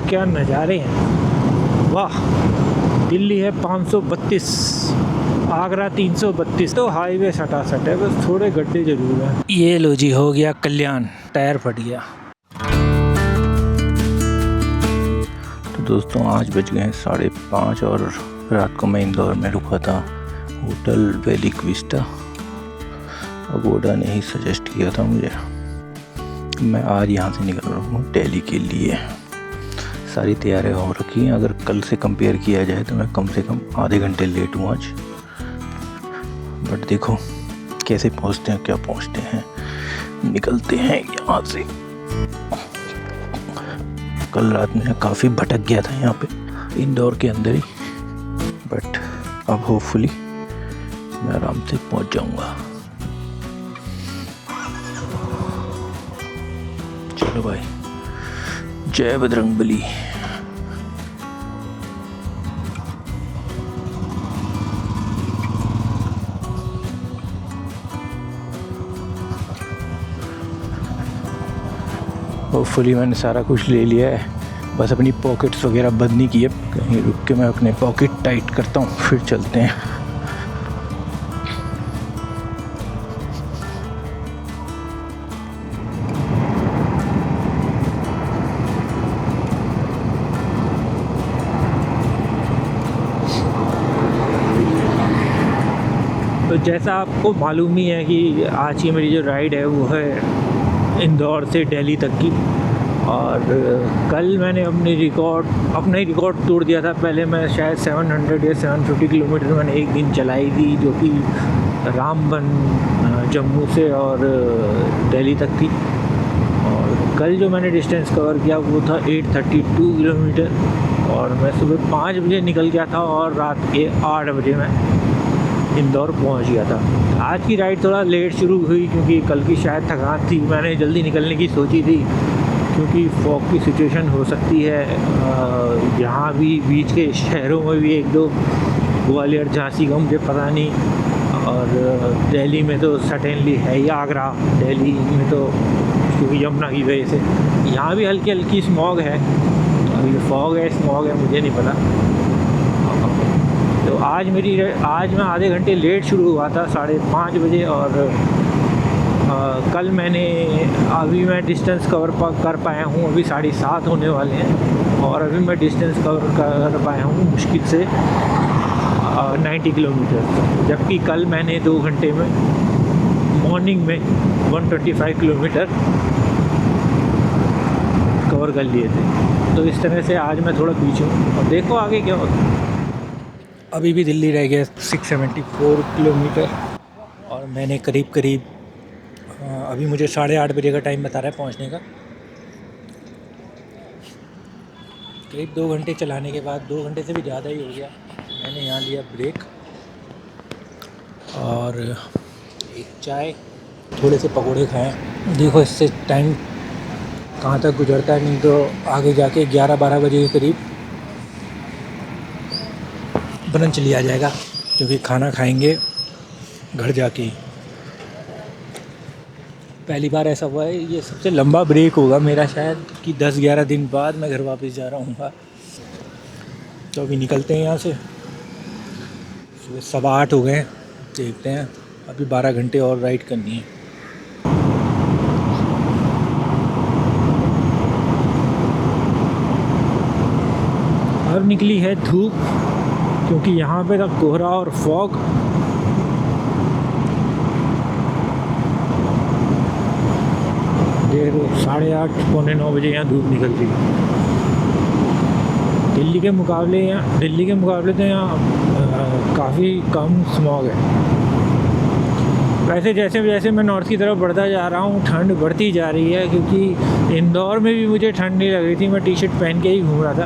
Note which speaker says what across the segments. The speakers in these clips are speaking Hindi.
Speaker 1: क्या नज़ारे हैं, वाह। दिल्ली है 532, आगरा 332, तो हाईवे सटासट है, बस थोड़े गड्ढे जरूर हैं। ये लो जी, हो गया कल्याण, टायर फट गया। तो दोस्तों आज बज गए हैं 5:30 और रात को मैं इंदौर में रुका था होटल वैली विस्टा। अगोडा ने ही सजेस्ट किया था मुझे। मैं आज यहाँ से निकल रहा हूँ दिल्ली के लिए। सारी तैयारियाँ हो रखी हैं। अगर कल से कंपेयर किया जाए तो मैं कम से कम आधे घंटे लेट हूँ आज, बट देखो कैसे पहुँचते हैं, क्या पहुँचते हैं। निकलते हैं यहाँ से। कल रात में काफ़ी भटक गया था यहाँ पे इंदौर के अंदर ही, बट अब होपफुली मैं आराम से पहुँच जाऊँगा। चलो भाई, जय बजरंगबली। होपफुली मैंने सारा कुछ ले लिया है, बस अपनी पॉकेट्स वगैरह बंद नहीं किए। कहीं रुक के मैं अपने पॉकेट टाइट करता हूँ, फिर चलते हैं। तो जैसा आपको मालूम ही है कि आज की मेरी जो राइड है वो है इंदौर से दिल्ली तक की। और कल मैंने अपना ही रिकॉर्ड तोड़ दिया था। पहले मैं शायद 700 या 750 किलोमीटर मैंने एक दिन चलाई थी, जो कि रामबन जम्मू से और दिल्ली तक थी। और कल जो मैंने डिस्टेंस कवर किया वो था 832 किलोमीटर, और मैं सुबह 5 बजे निकल गया था और रात के 8 बजे मैं इंदौर पहुंच गया था। आज की राइड थोड़ा लेट शुरू हुई क्योंकि कल की शायद थकान थी। मैंने जल्दी निकलने की सोची थी क्योंकि फॉग की सिचुएशन हो सकती है। यहाँ भी बीच के शहरों में भी 1-2, ग्वालियर झांसी का मुझे पता नहीं, और दिल्ली में तो सर्टेनली है ही। आगरा दिल्ली में तो क्योंकि यमुना की वजह से यहाँ भी हल्की हल्की स्मॉग है। अभी फॉग है स्मॉग है मुझे नहीं पता। तो आज मैं आधे घंटे लेट शुरू हुआ था 5:30 बजे, और कल अभी मैं डिस्टेंस कवर कर पाया हूँ। अभी 7:30 होने वाले हैं और अभी मैं डिस्टेंस कवर कर पाया हूँ मुश्किल से 90 किलोमीटर, जबकि कल मैंने 2 घंटे में मॉर्निंग में 125 किलोमीटर कवर कर लिए थे। तो इस तरह से आज मैं थोड़ा पीछे हूँ, और देखो आगे क्या होता है। अभी भी दिल्ली रह गया 674 किलोमीटर, और मैंने करीब अभी मुझे 8:30 बजे का टाइम बता रहा है पहुंचने का। करीब 2 घंटे चलाने के बाद, 2 घंटे से भी ज़्यादा ही हो गया, मैंने यहाँ लिया ब्रेक और एक चाय, थोड़े से पकौड़े खाए। देखो इससे टाइम कहाँ तक गुजरता है, नहीं तो आगे जाके 11-12 बजे के करीब बनन चली आ जाएगा, क्योंकि खाना खाएंगे घर जाके। पहली बार ऐसा हुआ है, ये सबसे लंबा ब्रेक होगा मेरा शायद कि 10-11 दिन बाद मैं घर वापस जा रहा हूँ। तो अभी निकलते हैं यहाँ से। सुबह 8:15 हो गए, देखते हैं अभी 12 घंटे और राइड करनी है। अब निकली है धूप, क्योंकि यहाँ पे था कोहरा और फॉग। देखो 8:30 पौने 9 बजे यहाँ धूप निकल रही है। दिल्ली के मुकाबले तो यहाँ काफ़ी कम स्मॉग है। वैसे जैसे जैसे मैं नॉर्थ की तरफ बढ़ता जा रहा हूँ ठंड बढ़ती जा रही है, क्योंकि इंदौर में भी मुझे ठंड नहीं लग रही थी। मैं टी-शर्ट पहन के ही घूम रहा था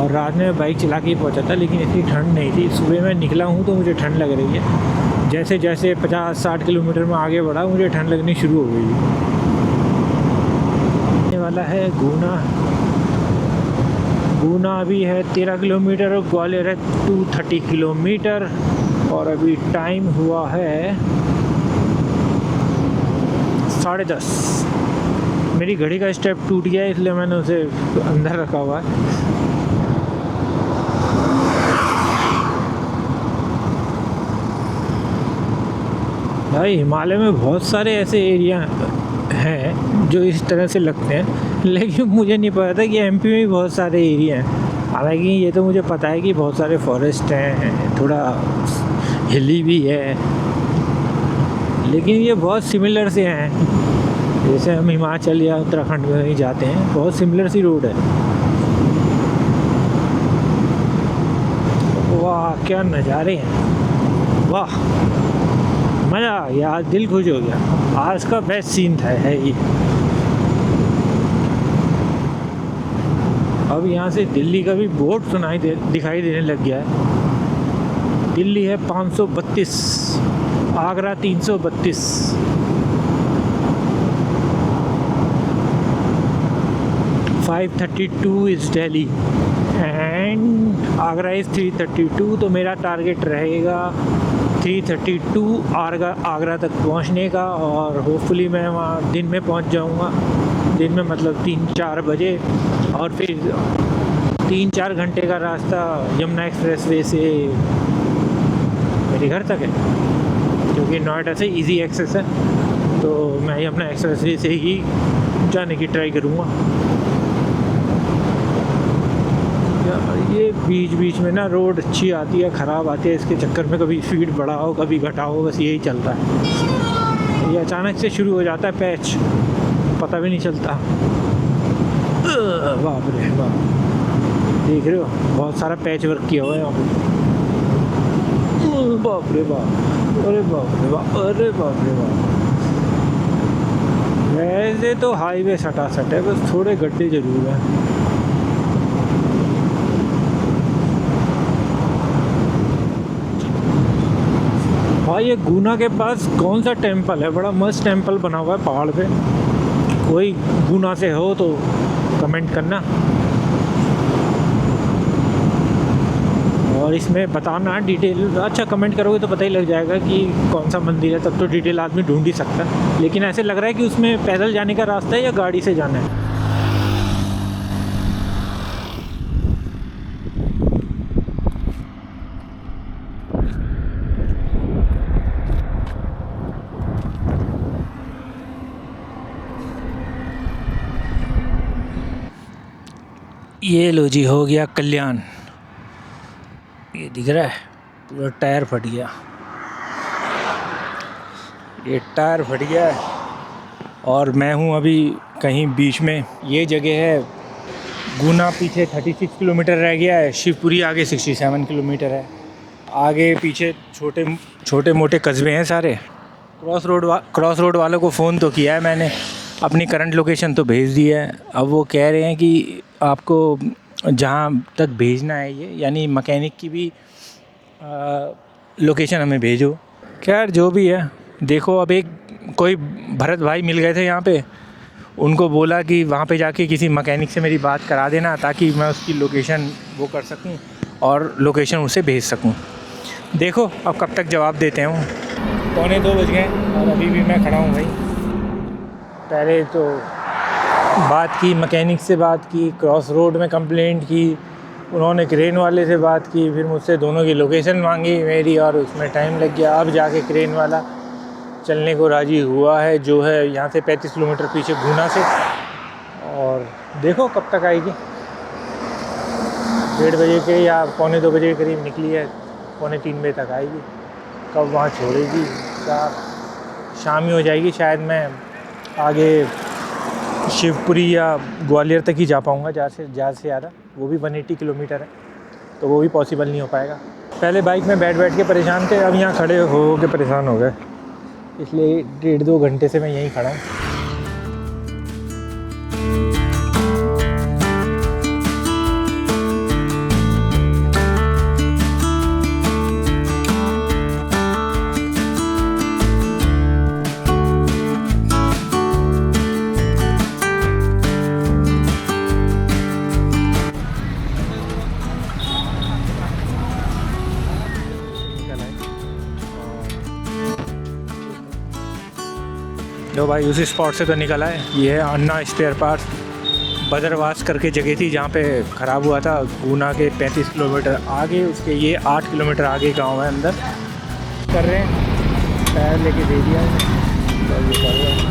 Speaker 1: और रात में बाइक चला के ही पहुँचा था, लेकिन इतनी ठंड नहीं थी। सुबह मैं निकला हूँ तो मुझे ठंड लग रही है। जैसे जैसे 50-60 किलोमीटर में आगे बढ़ा मुझे ठंड लगनी शुरू हो गई। वाला है गुना अभी है 13 किलोमीटर और ग्वालियर है 230 किलोमीटर, और अभी टाइम हुआ है 10:30। मेरी घड़ी का स्टेप टूट गया है, इसलिए मैंने उसे अंदर रखा हुआ है। भाई हिमालय में बहुत सारे ऐसे एरिया हैं जो इस तरह से लगते हैं, लेकिन मुझे नहीं पता था कि एमपी में भी बहुत सारे एरिया हैं। हालांकि ये तो मुझे पता है कि बहुत सारे फॉरेस्ट हैं, थोड़ा हिली भी है, लेकिन ये बहुत सिमिलर से हैं। जैसे हम हिमाचल या उत्तराखंड में ही जाते हैं, बहुत सिमिलर सी रोड है। वाह क्या नज़ारे हैं, वाह मज़ा आ गया, आज दिल खुश हो गया। आज का बेस्ट सीन था है ये। अब यहाँ से दिल्ली का भी बोर्ड दिखाई देने लग गया है। दिल्ली है 532, Agra 332। $532 is Delhi and Agra is 332। तो मेरा टारगेट रहेगा 332 आगरा तक पहुंचने का, और होपफुली मैं वहाँ दिन में पहुंच जाऊंगा। दिन में मतलब 3-4 बजे, और फिर 3-4 घंटे का रास्ता यमुना एक्सप्रेसवे से मेरे घर तक है, क्योंकि नोएडा से इजी एक्सेस है। तो मैं यमुना एक्सप्रेसवे से ही जाने की ट्राई करूँगा। ये बीच बीच में ना रोड अच्छी आती है, ख़राब आती है, इसके चक्कर में कभी स्पीड बढ़ाओ कभी घटाओ, बस यही चलता है। ये अचानक से शुरू हो जाता है पैच, पता भी नहीं चलता। बाप रे बाप, देख रहे हो बहुत सारा पैच वर्क किया हुआ है यहाँ पे। बाप रे बाप, अरे बाप रे बाप, अरे बाप रे बाप। वैसे तो हाईवे सटासट है, बस थोड़े गड्ढे जरूर हैं। भाई ये गुना के पास कौन सा टेंपल है, बड़ा मस्त टेंपल बना हुआ है पहाड़ पे। कोई गुना से हो तो कमेंट करना, और इसमें बताना डिटेल। अच्छा कमेंट करोगे तो पता ही लग जाएगा कि कौन सा मंदिर है, तब तो डिटेल आदमी ढूंढ ही सकता है। लेकिन ऐसे लग रहा है कि उसमें पैदल जाने का रास्ता है या गाड़ी से जाना है। ये लो जी, हो गया कल्याण। ये दिख रहा है, पूरा टायर फट गया, ये टायर फट गया है। और मैं हूँ अभी कहीं बीच में। ये जगह है गुना, पीछे 36 किलोमीटर रह गया है, शिवपुरी आगे 67 किलोमीटर है। आगे पीछे छोटे मोटे कस्बे हैं सारे। क्रॉस रोड वालों को फ़ोन तो किया है मैंने, अपनी करंट लोकेशन तो भेज दी है। अब वो कह रहे हैं कि आपको जहाँ तक भेजना है ये, यानी मैकेनिक की भी लोकेशन हमें भेजो। खैर जो भी है, देखो अब एक कोई भरत भाई मिल गए थे यहाँ पे, उनको बोला कि वहाँ पे जाके किसी मैकेनिक से मेरी बात करा देना, ताकि मैं उसकी लोकेशन वो कर सकूँ और लोकेशन उसे भेज सकूँ। देखो अब कब तक जवाब देते हैं वो। 1:45 बज गए और अभी भी मैं खड़ा हूँ भाई। पहले तो बात की, मैकेनिक से बात की, क्रॉस रोड में कंप्लेंट की, उन्होंने क्रेन वाले से बात की, फिर मुझसे दोनों की लोकेशन मांगी मेरी, और उसमें टाइम लग गया। अब जाके क्रेन वाला चलने को राज़ी हुआ है, जो है यहाँ से 35 किलोमीटर पीछे गुना से। और देखो कब तक आएगी। 1:30 बजे के या 2:45 बजे के करीब निकली है, 2:45 बजे तक आएगी। कब वहाँ छोड़ेगी, शाम ही हो जाएगी शायद। मैं आगे शिवपुरी या ग्वालियर तक ही जा पाऊँगा ज़्यादा से ज़्यादा, वो भी 180 किलोमीटर है, तो वो भी पॉसिबल नहीं हो पाएगा। पहले बाइक में बैठ के परेशान थे, अब यहाँ खड़े हो के परेशान हो गए, इसलिए 1.5-2 घंटे से मैं यहीं खड़ा हूँ। लो भाई, उसी स्पॉट से तो निकला है। ये है अन्ना स्पेयर पार्ट्स। बदरवास करके जगह थी जहाँ पे ख़राब हुआ था। गुना के 35 किलोमीटर आगे, उसके ये 8 किलोमीटर आगे गांव है अंदर। कर रहे हैं, टायर लेके दे दिया है, तो ये कर रहे हैं।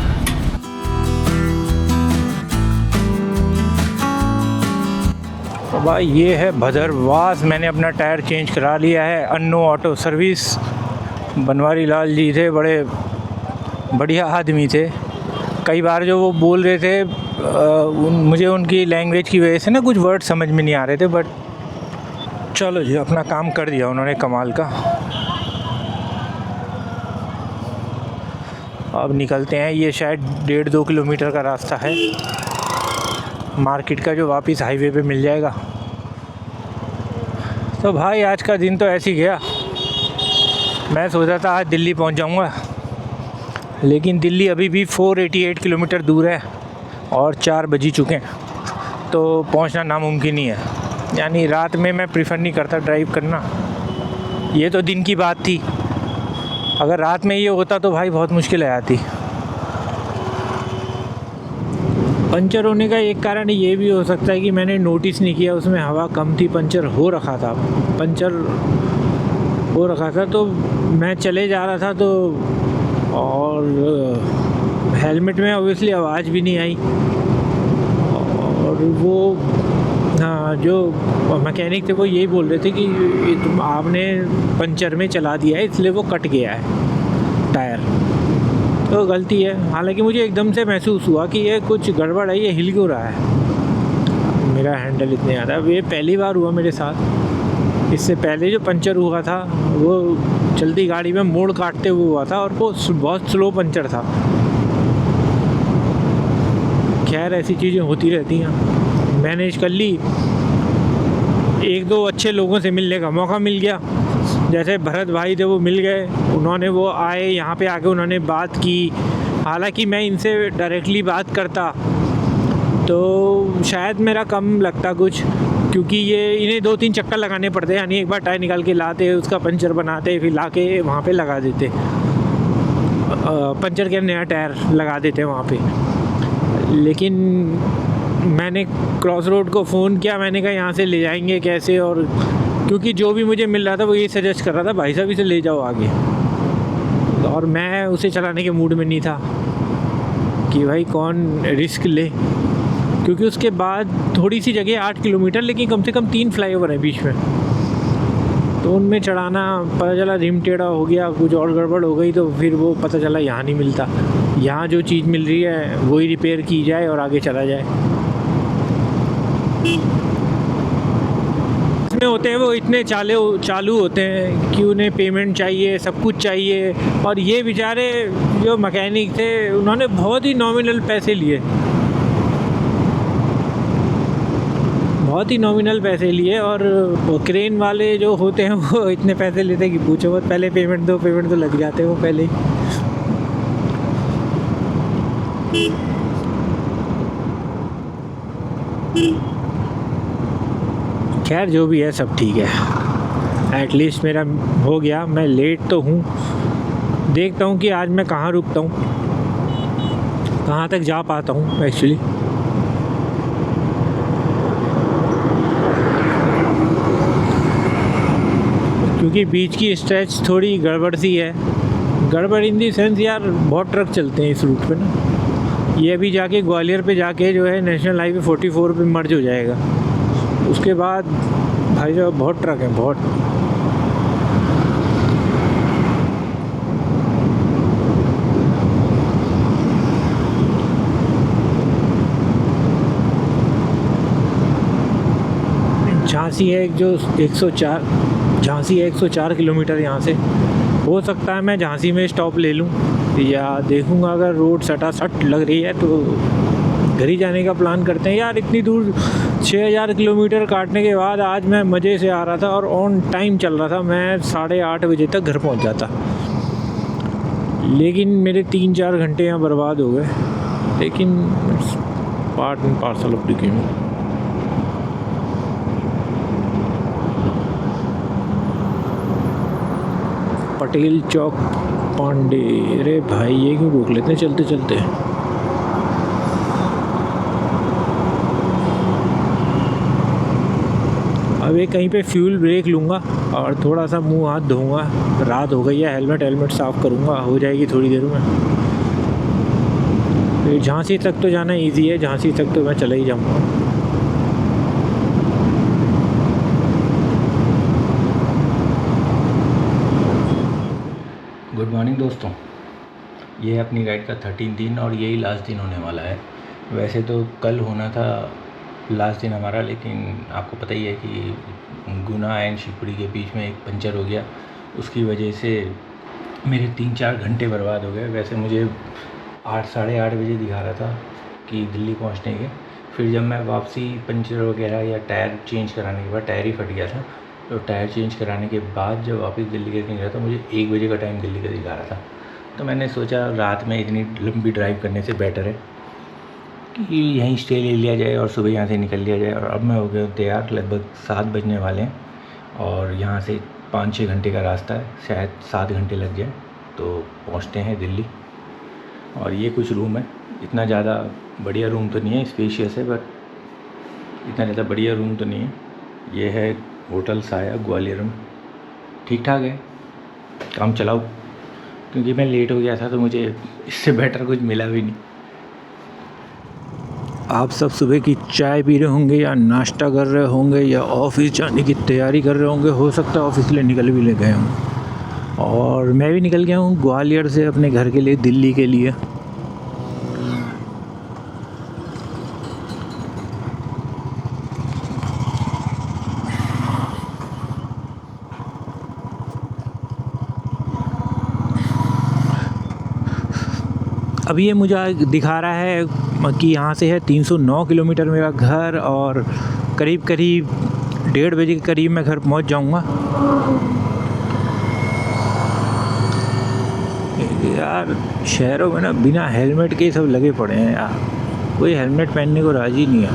Speaker 1: तो भाई ये है भदरवास। मैंने अपना टायर चेंज करा लिया है। अन्नो ऑटो सर्विस। बनवारी लाल जी थे, बड़े बढ़िया आदमी थे। कई बार जो वो बोल रहे थे मुझे उनकी लैंग्वेज की वजह से ना कुछ वर्ड समझ में नहीं आ रहे थे, बट चलो जी, अपना काम कर दिया उन्होंने कमाल का। अब निकलते हैं। ये शायद 1.5-2 किलोमीटर का रास्ता है मार्केट का, जो वापस हाईवे पे मिल जाएगा। तो भाई आज का दिन तो ऐसे ही गया। मैं सोचा था आज दिल्ली पहुंच जाऊंगा, लेकिन दिल्ली अभी भी 488 किलोमीटर दूर है और 4 बज ही चुके हैं, तो पहुंचना नामुमकिन ही है। यानी रात में मैं प्रीफर नहीं करता ड्राइव करना। ये तो दिन की बात थी, अगर रात में ये होता तो भाई बहुत मुश्किल आ जाती। पंचर होने का एक कारण ये भी हो सकता है कि मैंने नोटिस नहीं किया, उसमें हवा कम थी, पंचर हो रखा था। तो मैं चले जा रहा था, तो और हेलमेट में ऑब्वियसली आवाज़ भी नहीं आई। और वो हाँ, जो मैकेनिक थे वो यही बोल रहे थे कि तुम आपने पंचर में चला दिया है, इसलिए वो कट गया है टायर। तो गलती है। हालांकि मुझे एकदम से महसूस हुआ कि ये कुछ गड़बड़ है, ये हिल क्यों रहा है मेरा हैंडल इतने ज़्यादा। ये पहली बार हुआ मेरे साथ। इससे पहले जो पंचर हुआ था वो चलती गाड़ी में मोड़ काटते हुए हुआ था, और वो बहुत स्लो पंचर था। खैर ऐसी चीज़ें होती रहती हैं, मैनेज कर ली। 1-2 अच्छे लोगों से मिलने का मौका मिल गया, जैसे भरत भाई थे वो मिल गए। उन्होंने वो आए यहाँ पे आके उन्होंने बात की। हालांकि मैं इनसे डायरेक्टली बात करता तो शायद मेरा कम लगता कुछ, क्योंकि ये इन्हें 2-3 चक्कर लगाने पड़ते हैं। यानी एक बार टायर निकाल के लाते, उसका पंचर बनाते, फिर ला के वहाँ पे लगा देते, पंचर के नया टायर लगा देते वहाँ पे। लेकिन मैंने क्रॉस रोड को फ़ोन किया, मैंने कहा यहाँ से ले जाएंगे कैसे, और क्योंकि जो भी मुझे मिल रहा था वो ये सजेस्ट कर रहा था भाई साहब इसे ले जाओ आगे, और मैं उसे चलाने के मूड में नहीं था कि भाई कौन रिस्क ले। क्योंकि उसके बाद थोड़ी सी जगह 8 किलोमीटर, लेकिन कम से कम 3 फ्लाईओवर है बीच में, तो उनमें चढ़ाना, पता चला रिम टेढ़ा हो गया, कुछ और गड़बड़ हो गई, तो फिर वो पता चला यहाँ नहीं मिलता। यहाँ जो चीज़ मिल रही है वही रिपेयर की जाए और आगे चला जाए। इसमें होते हैं वो इतने चालू होते हैं कि उन्हें पेमेंट चाहिए, सब कुछ चाहिए। और ये बेचारे जो मैकेनिक थे उन्होंने बहुत ही नॉमिनल पैसे लिए, और वो क्रेन वाले जो होते हैं वो इतने पैसे लेते हैं कि पूछो मत। पहले पेमेंट तो लग जाते हैं वो पहले ही। खैर जो भी है सब ठीक है, एटलीस्ट मेरा हो गया। मैं लेट तो हूँ, देखता हूँ कि आज मैं कहाँ रुकता हूँ, कहाँ तक जा पाता हूँ एक्चुअली। क्योंकि बीच की स्ट्रेच थोड़ी गड़बड़ सी है, गड़बड़ इन दी सेंस यार बहुत ट्रक चलते हैं इस रूट पे ना। ये अभी जाके ग्वालियर पे जाके जो है नेशनल हाईवे 44 पे मर्ज हो जाएगा। उसके बाद भाई साहब बहुत ट्रक है, बहुत। झांसी है जो 104 किलोमीटर यहाँ से। हो सकता है मैं झांसी में स्टॉप ले लूँ, या देखूँगा अगर रोड सटासट लग रही है तो घर ही जाने का प्लान करते हैं। यार इतनी दूर 6000 किलोमीटर काटने के बाद आज मैं मज़े से आ रहा था और ऑन टाइम चल रहा था। मैं 8:30 बजे तक घर पहुँच जाता, लेकिन मेरे 3-4 घंटे यहाँ बर्बाद हो गए। लेकिन part and parcel of the game. Patel Chowk Pandey. अरे भाई ये क्यों रोक लेते हैं चलते चलते। अब एक कहीं पे फ्यूल ब्रेक लूँगा और थोड़ा सा मुंह हाथ धोऊंगा। रात हो गई है, हेलमेट साफ़ करूँगा, हो जाएगी थोड़ी देर में। फिर झांसी तक तो जाना इजी है, झांसी तक तो मैं चला ही जाऊँगा।
Speaker 2: गुड मॉर्निंग दोस्तों, ये है अपनी राइड का 13 दिन और यही लास्ट दिन होने वाला है। वैसे तो कल होना था लास्ट दिन हमारा, लेकिन आपको पता ही है कि गुना एंड शिवपुरी के बीच में एक पंचर हो गया। उसकी वजह से मेरे 3-4 घंटे बर्बाद हो गए। वैसे मुझे 8 साढ़े 8 बजे दिखा रहा था कि दिल्ली पहुंचने के। फिर जब मैं वापसी पंचर वगैरह या टायर चेंज कराने के बाद, टायर ही फट गया था, तो टायर चेंज कराने के बाद जब वापस दिल्ली के निकला तो मुझे 1 बजे का टाइम दिल्ली का दिखा रहा था। तो मैंने सोचा रात में इतनी लंबी ड्राइव करने से बेटर है कि यहीं स्टे ले लिया जाए और सुबह यहाँ से निकल लिया जाए। और अब मैं हो गया तैयार, लगभग 7 बजने वाले हैं और यहाँ से 5-6 घंटे का रास्ता है, शायद 7 घंटे लग जाए तो पहुँचते हैं दिल्ली। और ये कुछ रूम है, इतना ज़्यादा बढ़िया रूम तो नहीं है, स्पेशियस है बट इतना ज़्यादा बढ़िया रूम तो नहीं है। ये है होटल साया ग्वालियर में, ठीक ठाक है, काम चलाओ। क्योंकि मैं लेट हो गया था तो मुझे इससे बेटर कुछ मिला भी नहीं।
Speaker 1: आप सब सुबह की चाय पी रहे होंगे या नाश्ता कर रहे होंगे या ऑफिस जाने की तैयारी कर रहे होंगे, हो सकता है ऑफिस के लिए निकल भी ले गए हों। और मैं भी निकल गया हूँ ग्वालियर से अपने घर के लिए, दिल्ली के लिए। अभी ये मुझे दिखा रहा है कि यहाँ से है 309 किलोमीटर मेरा घर, और करीब 1:30 बजे के करीब मैं घर पहुँच जाऊँगा। यार शहरों में ना बिना हेलमेट के सब लगे पड़े हैं यार, कोई हेलमेट पहनने को राज़ी नहीं है।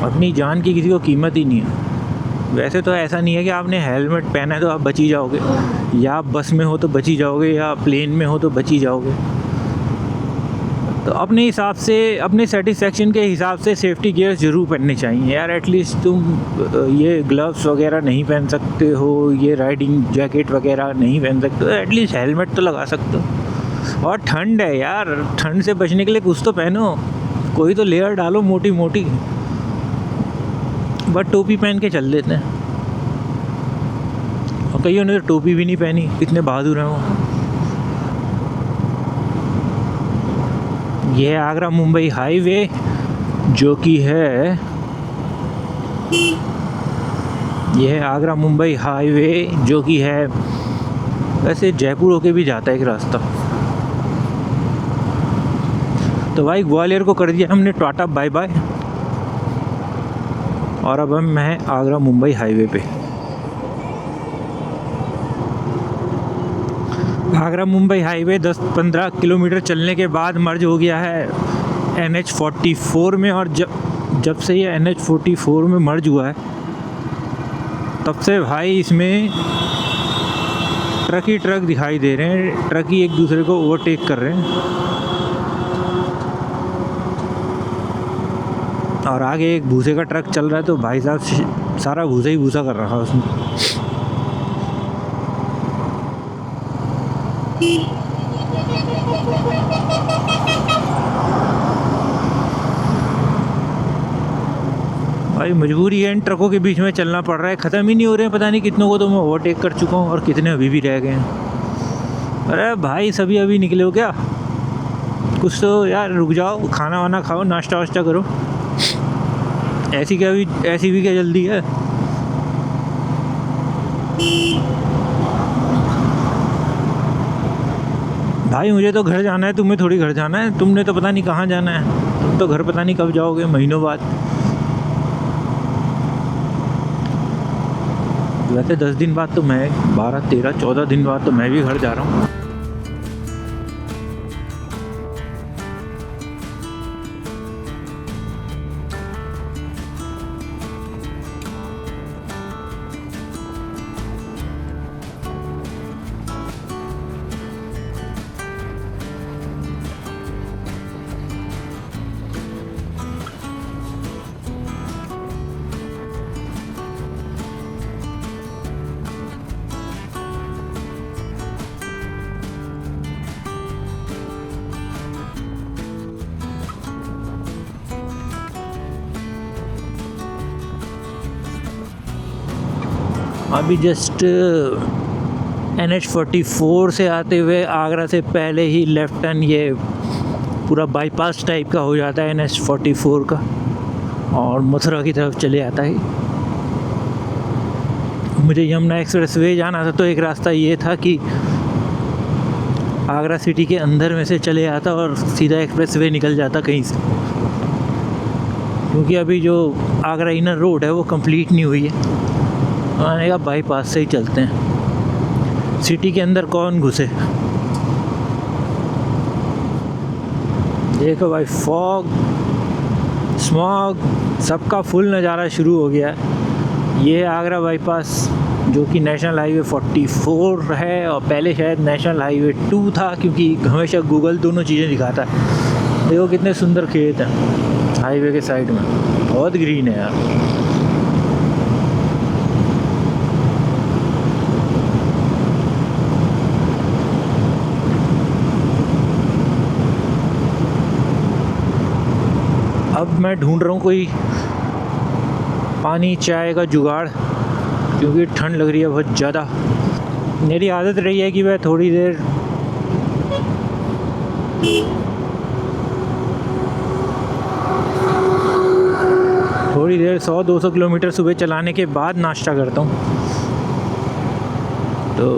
Speaker 1: अपनी जान की किसी को कीमत ही नहीं है। वैसे तो ऐसा नहीं है कि आपने हेलमेट पहना है तो आप बच ही जाओगे, या आप बस में हो तो बच ही जाओगे, या प्लेन में हो तो बच ही जाओगे। तो अपने हिसाब से, अपने सेटिस्फेक्शन के हिसाब से सेफ्टी गियर ज़रूर पहनने चाहिए यार। एटलीस्ट तुम ये ग्लव्स वगैरह नहीं पहन सकते हो, ये राइडिंग जैकेट वगैरह नहीं पहन सकते हो, एटलीस्ट हेलमेट तो लगा सकते हो। और ठंड है यार, ठंड से बचने के लिए कुछ तो पहनो, कोई तो लेयर डालो मोटी मोटी। बट टोपी पहन के चल देते हैं, और कईयों ने तो टोपी भी नहीं पहनी, इतने बहादुर हैं वो। ये है आगरा मुंबई हाईवे, जो कि है, ये है आगरा मुंबई हाईवे जो कि है, वैसे जयपुर होके भी जाता है एक रास्ता। तो भाई ग्वालियर को कर दिया हमने टाटा बाय बाय, और अब हम हैं आगरा मुंबई हाईवे पे। आगरा मुंबई हाईवे 10-15 किलोमीटर चलने के बाद मर्ज हो गया है NH44 में। और जब से ये NH44 में मर्ज हुआ है तब से भाई इसमें ट्रक ही ट्रक दिखाई दे रहे हैं, ट्रक ही एक दूसरे को ओवरटेक कर रहे हैं। और आगे एक भूसे का ट्रक चल रहा है, तो भाई साहब सारा भूसा ही भूसा कर रखा है उसने। भाई मजबूरी है, इन ट्रकों के बीच में चलना पड़ रहा है, ख़त्म ही नहीं हो रहे हैं। पता नहीं कितनों को तो मैं ओवरटेक कर चुका हूँ और कितने अभी भी रह गए हैं। अरे भाई सभी अभी निकले हो क्या? कुछ तो यार रुक जाओ, खाना वाना खाओ, नाश्ता वाश्ता करो। ऐसी भी क्या जल्दी है? भाई मुझे तो घर जाना है, तुम्हें थोड़ी घर जाना है। तुमने तो पता नहीं कहाँ जाना है, तुम तो घर पता नहीं कब जाओगे, महीनों बाद। वैसे 10 दिन बाद तो मैं, 12, 13, 14 दिन बाद तो मैं भी घर जा रहा हूँ। अभी जस्ट NH44 से आते हुए आगरा से पहले ही लेफ़्ट टर्न ये पूरा बाईपास टाइप का हो जाता है NH44 का, और मथुरा की तरफ चले आता है। मुझे यमुना एक्सप्रेस वे जाना था तो एक रास्ता ये था कि आगरा सिटी के अंदर में से चले आता और सीधा एक्सप्रेस वे निकल जाता कहीं से, क्योंकि अभी जो आगरा इनर रोड है वो कंप्लीट नहीं हुई है। मैंने कहा बाईपास से ही चलते हैं, सिटी के अंदर कौन घुसे। देखो भाई, फॉग, स्मॉग, सबका फुल नज़ारा शुरू हो गया है। ये आगरा बाईपास जो कि नेशनल हाईवे 44 है, और पहले शायद नेशनल हाईवे 2 था, क्योंकि हमेशा गूगल दोनों चीज़ें दिखाता है। देखो कितने सुंदर खेत हैं हाईवे के साइड में, बहुत ग्रीन है यार। अब मैं ढूंढ रहा हूँ कोई पानी चाय का जुगाड़, क्योंकि ठंड लग रही है बहुत ज़्यादा। मेरी आदत रही है कि मैं थोड़ी देर थोड़ी देर 100-200 किलोमीटर सुबह चलाने के बाद नाश्ता करता हूँ। तो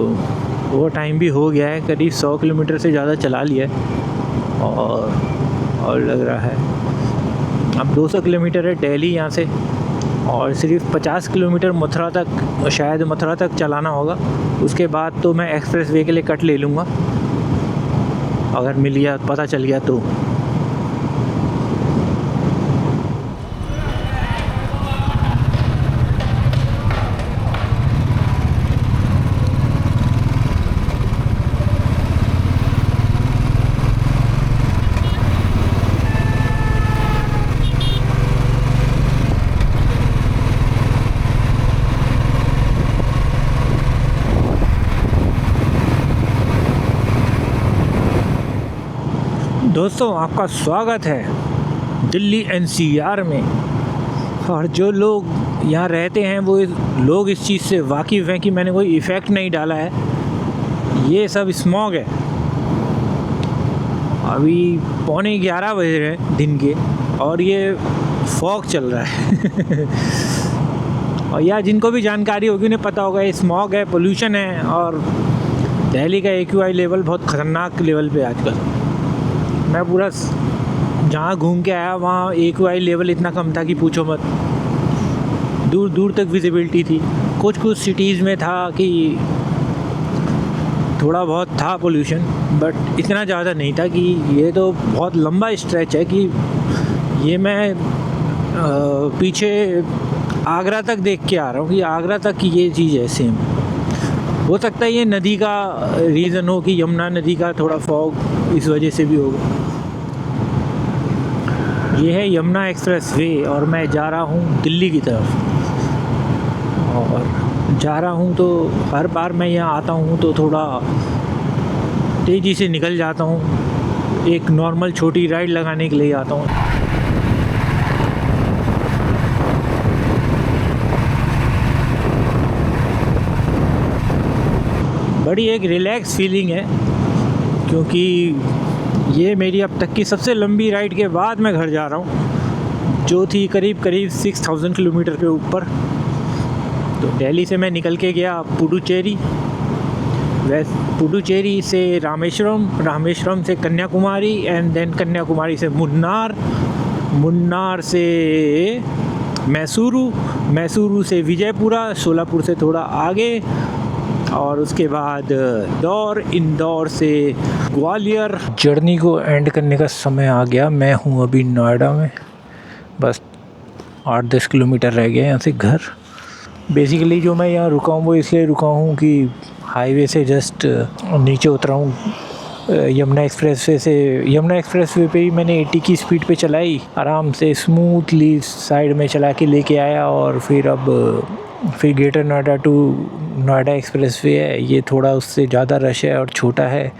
Speaker 1: वो टाइम भी हो गया है, करीब 100 किलोमीटर से ज़्यादा चला लिया है और लग रहा है अब 200 किलोमीटर है दिल्ली यहाँ से, और सिर्फ 50 किलोमीटर मथुरा तक, शायद मथुरा तक चलाना होगा। उसके बाद तो मैं एक्सप्रेस वे के लिए कट ले लूँगा, अगर मिल गया, पता चल गया तो। दोस्तों, आपका स्वागत है दिल्ली NCR में। और जो लोग यहाँ रहते हैं वो लोग इस चीज़ से वाकिफ़ हैं कि मैंने कोई इफ़ेक्ट नहीं डाला है, ये सब स्मॉग है। अभी 11:15 बज रहे हैं दिन के, और ये फॉग चल रहा है। और यार, जिनको भी जानकारी होगी उन्हें पता होगा ये स्मॉग है, पोल्यूशन है, और दिल्ली का AQI लेवल बहुत ख़तरनाक लेवल पे आजकल। मैं पूरा जहाँ घूम के आया वहाँ AQI लेवल इतना कम था कि पूछो मत, दूर दूर तक विजिबिलिटी थी। कुछ सिटीज़ में था कि थोड़ा बहुत था पोल्यूशन, बट इतना ज़्यादा नहीं था कि ये तो बहुत लंबा स्ट्रेच है कि ये मैं पीछे आगरा तक देख के आ रहा हूँ कि आगरा तक की ये चीज़ है सेम। हो सकता है ये नदी का रीज़न हो कि यमुना नदी का थोड़ा फॉग इस वजह से भी होगा। ये है यमुना एक्सप्रेस वे, और मैं जा रहा हूँ दिल्ली की तरफ। और जा रहा हूँ तो हर बार मैं यहाँ आता हूँ तो थोड़ा तेज़ी से निकल जाता हूँ, एक नॉर्मल छोटी राइड लगाने के लिए आता हूँ। बड़ी एक रिलैक्स फीलिंग है, क्योंकि ये मेरी अब तक की सबसे लंबी राइड के बाद मैं घर जा रहा हूँ, जो थी करीब 6000 किलोमीटर के ऊपर। तो दिल्ली से मैं निकल के गया पुडुचेरी, पुडुचेरी से रामेश्वरम, रामेश्वरम से कन्याकुमारी, एंड देन कन्याकुमारी से मुन्नार, मुन्नार से मैसूरू, मैसूरू से विजयपुरा, सोलापुर से थोड़ा आगे, और उसके बाद इंदौर से ग्वालियर। जर्नी को एंड करने का समय आ गया। मैं हूँ अभी नोएडा में, बस 8-10 किलोमीटर रह गए यहाँ से घर। बेसिकली जो मैं यहाँ रुका हूँ वो इसलिए रुका हूँ कि हाईवे से जस्ट नीचे उतरा हूँ यमुना एक्सप्रेस वे से। यमुना एक्सप्रेस वे पे ही मैंने 80 की स्पीड पे चलाई, आराम से स्मूथली साइड में चला के लेके आया। और फिर greater Noida to Noida expressway है, ये थोड़ा उससे ज़्यादा रश है और छोटा है,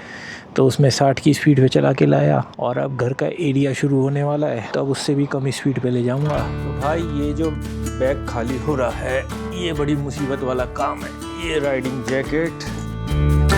Speaker 1: तो उसमें 60 की स्पीड पे चला के लाया। और अब घर का एरिया शुरू होने वाला है, तो अब उससे भी कम स्पीड पे ले जाऊंगा। तो भाई, ये जो बैग खाली हो रहा है। ये बड़ी मुसीबत वाला काम है। ये राइडिंग जैकेट